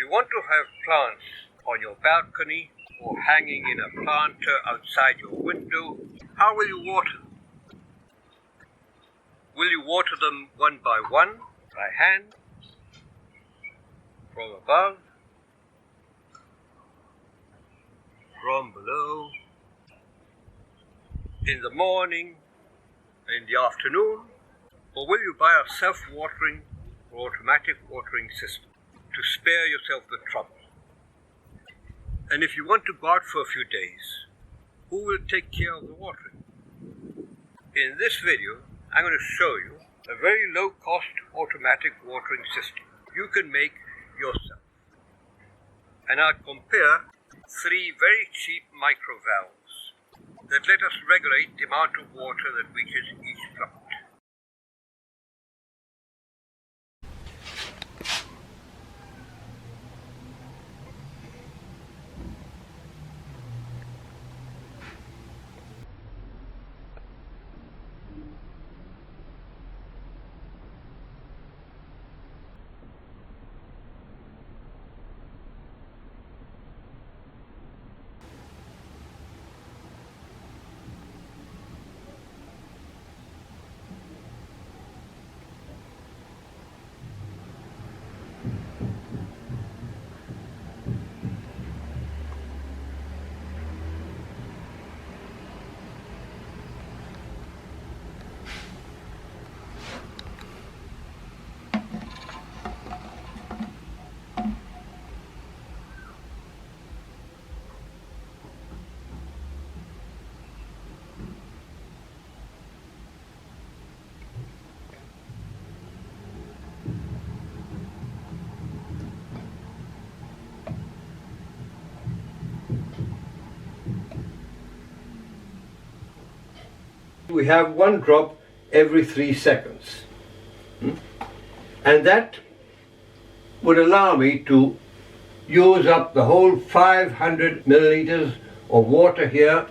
you want to have plants on your balcony or hanging in a planter outside your window, how will you water them? Will you water them one by one, by hand, from above, from below, in the morning, in the afternoon, or will you buy a self-watering or automatic watering system to spare yourself the trouble? And if you want to go out for a few days, who will take care of the watering? In this video, I'm going to show you a very low-cost automatic watering system you can make yourself. And I'll compare 3 very cheap micro valves that let us regulate the amount of water that reaches each plant. We have 1 drop every 3 seconds. And that would allow me to use up the whole 500 milliliters of water here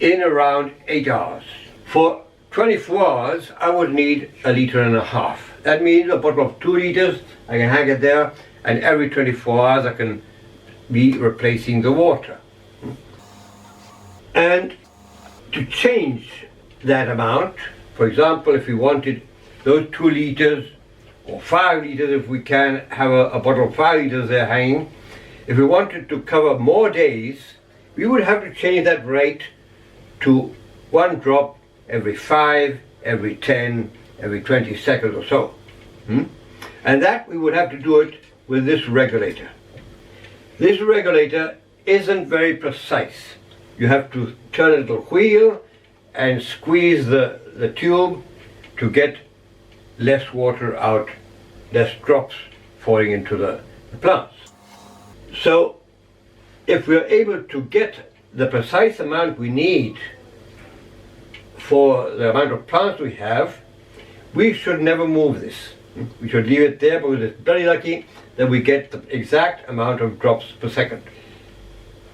in around 8 hours. For 24 hours, I would need 1.5 liters. That means a bottle of 2 liters, I can hang it there, and every 24 hours I can be replacing the water. And to change that amount, for example, if we wanted those 2 liters or 5 liters, if we can have a bottle of 5 liters there hanging, if we wanted to cover more days, we would have to change that rate to 1 drop every 5, every 10, every 20 seconds or so. And that we would have to do it with this regulator. This regulator isn't very precise. You have to turn a little wheel and squeeze the tube to get less water out, less drops falling into the plants. So if we are able to get the precise amount we need for the amount of plants we have, we should never move this. We should leave it there, because it's very lucky that we get the exact amount of drops per second.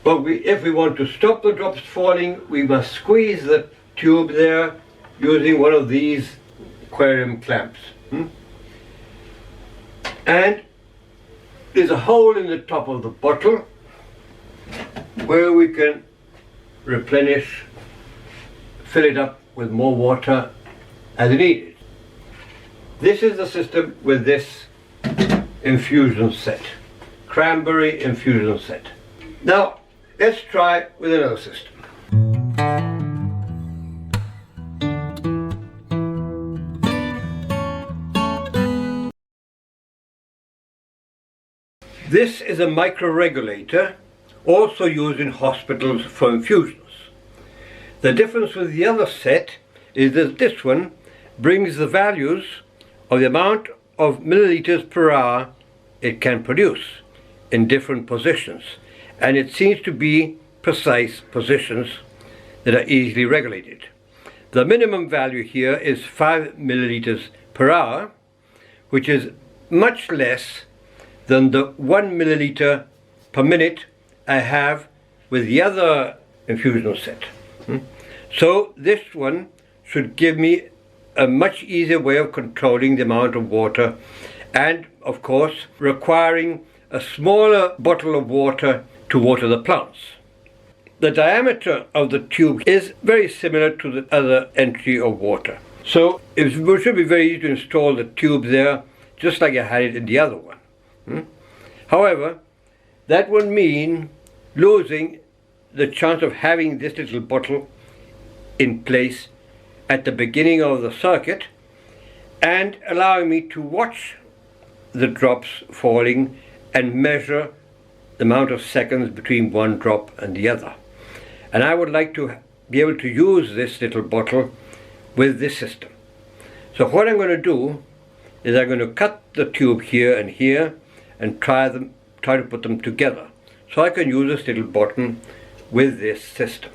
But if we want to stop the drops falling, we must squeeze the tube there using one of these aquarium clamps. And there's a hole in the top of the bottle where we can replenish, fill it up with more water as needed. This is the system with this infusion set, cranberry infusion set. Now let's try with another system. This is a micro-regulator, also used in hospitals for infusions. The difference with the other set is that this one brings the values of the amount of milliliters per hour it can produce in different positions, and it seems to be precise positions that are easily regulated. The minimum value here is 5 milliliters per hour, which is much less than the 1 milliliter per minute I have with the other infusion set. So this one should give me a much easier way of controlling the amount of water, and of course requiring a smaller bottle of water to water the plants. The diameter of the tube is very similar to the other entry of water. So it should be very easy to install the tube there, just like I had it in the other one. However, that would mean losing the chance of having this little bottle in place at the beginning of the circuit and allowing me to watch the drops falling and measure the amount of seconds between one drop and the other. And I would like to be able to use this little bottle with this system. So what I'm going to do is I'm going to cut the tube here and try to put them together, so I can use this little button with this system.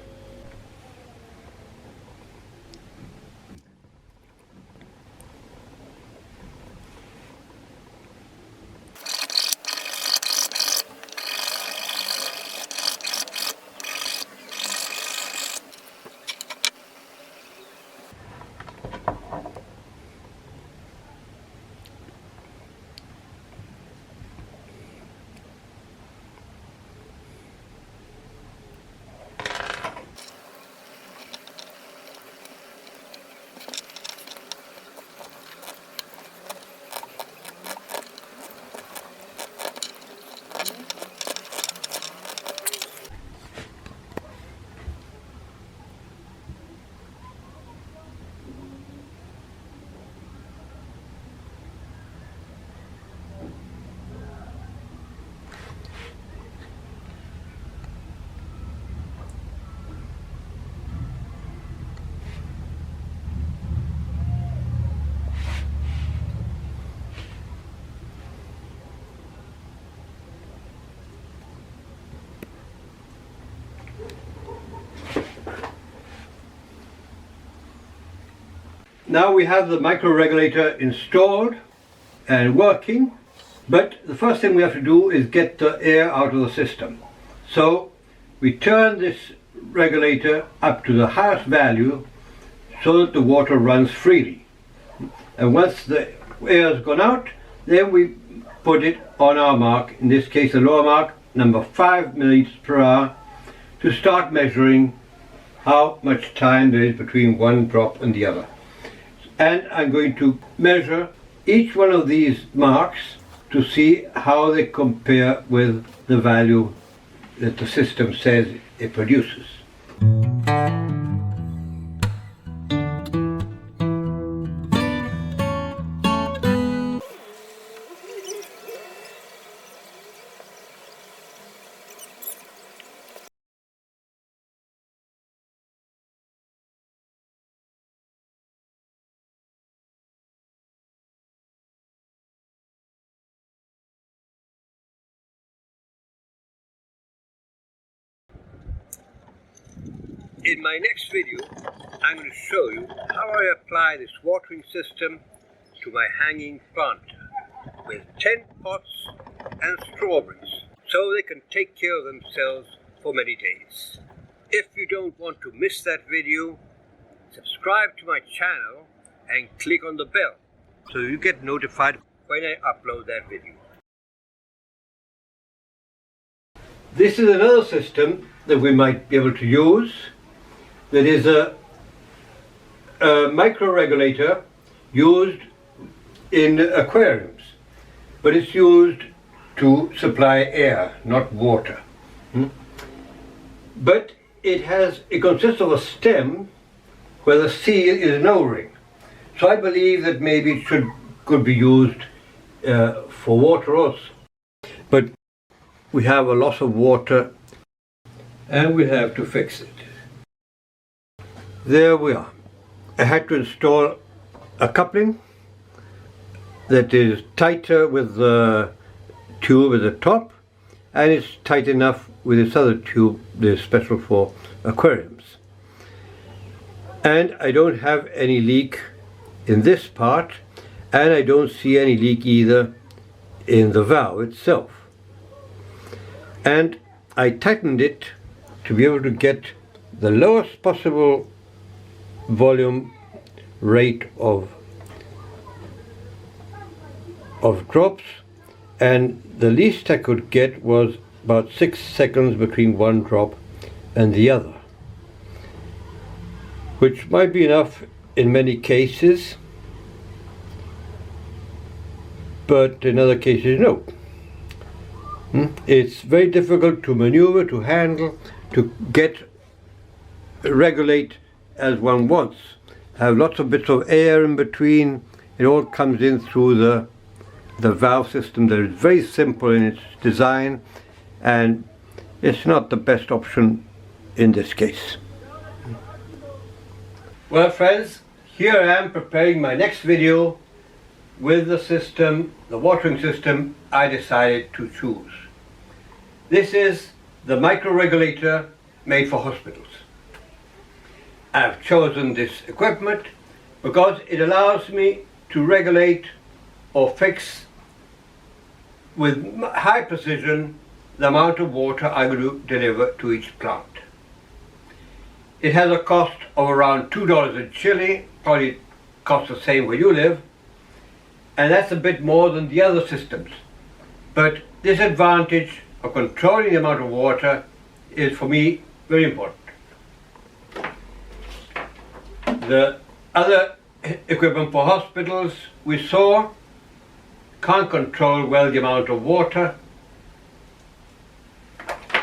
Now we have the micro regulator installed and working, but the first thing we have to do is get the air out of the system. So we turn this regulator up to the highest value so that the water runs freely. And once the air has gone out, then we put it on our mark, in this case the lower mark, number 5 milliliters per hour, to start measuring how much time there is between one drop and the other. And I'm going to measure each one of these marks to see how they compare with the value that the system says it produces. In my next video, I'm going to show you how I apply this watering system to my hanging planter with 10 pots and strawberries, so they can take care of themselves for many days. If you don't want to miss that video, subscribe to my channel and click on the bell so you get notified when I upload that video. This is another system that we might be able to use. That is a micro regulator used in aquariums, but it's used to supply air, not water. But it consists of a stem where the seal is an O-ring. So I believe that maybe it could be used for water also. But we have a loss of water and we have to fix it. There we are. I had to install a coupling that is tighter with the tube at the top, and it's tight enough with this other tube that is special for aquariums. And I don't have any leak in this part, and I don't see any leak either in the valve itself. And I tightened it to be able to get the lowest possible volume rate of drops and the least I could get was about 6 seconds between one drop and the other, which might be enough in many cases, but in other cases no. It's very difficult to maneuver, to handle, to regulate as one wants. Have lots of bits of air in between. It all comes in through the valve system that is very simple in its design, and it's not the best option in this case. Well friends, here I am preparing my next video with the system, the watering system I decided to choose. This is the micro regulator made for hospitals. I've chosen this equipment because it allows me to regulate or fix with high precision the amount of water I'm going to deliver to each plant. It has a cost of around $2 in Chile, probably costs the same where you live, and that's a bit more than the other systems. But this advantage of controlling the amount of water is for me very important. The other equipment for hospitals we saw can't control well the amount of water.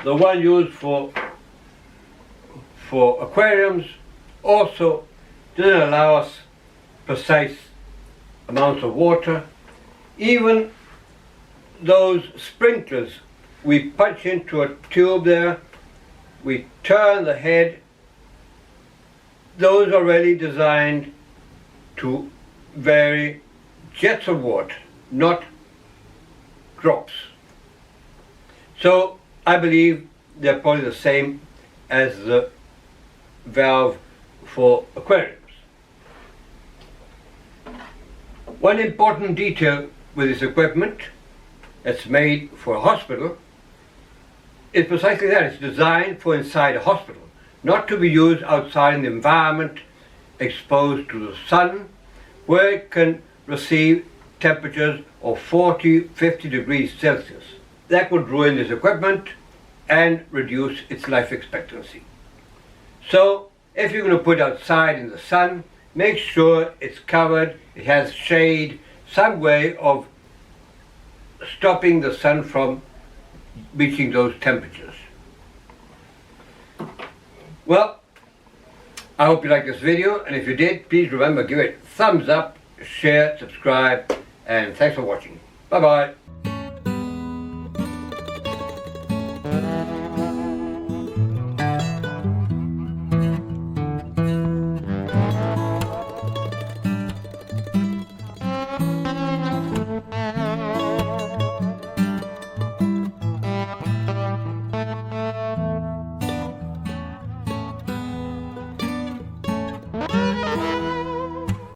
The one used for aquariums also doesn't allow us precise amounts of water. Even those sprinklers, we punch into a tube there, we turn the head, those are really designed to vary jets of water, not drops. So I believe they're probably the same as the valve for aquariums. One important detail with this equipment that's made for a hospital is precisely that. It's designed for inside a hospital, not to be used outside in the environment exposed to the sun, where it can receive temperatures of 40-50 degrees Celsius. That would ruin this equipment and reduce its life expectancy. So if you're going to put it outside in the sun, make sure it's covered, it has shade, some way of stopping the sun from reaching those temperatures. Well, I hope you liked this video, and if you did, please remember, give it a thumbs up, share, subscribe, and thanks for watching. Bye bye.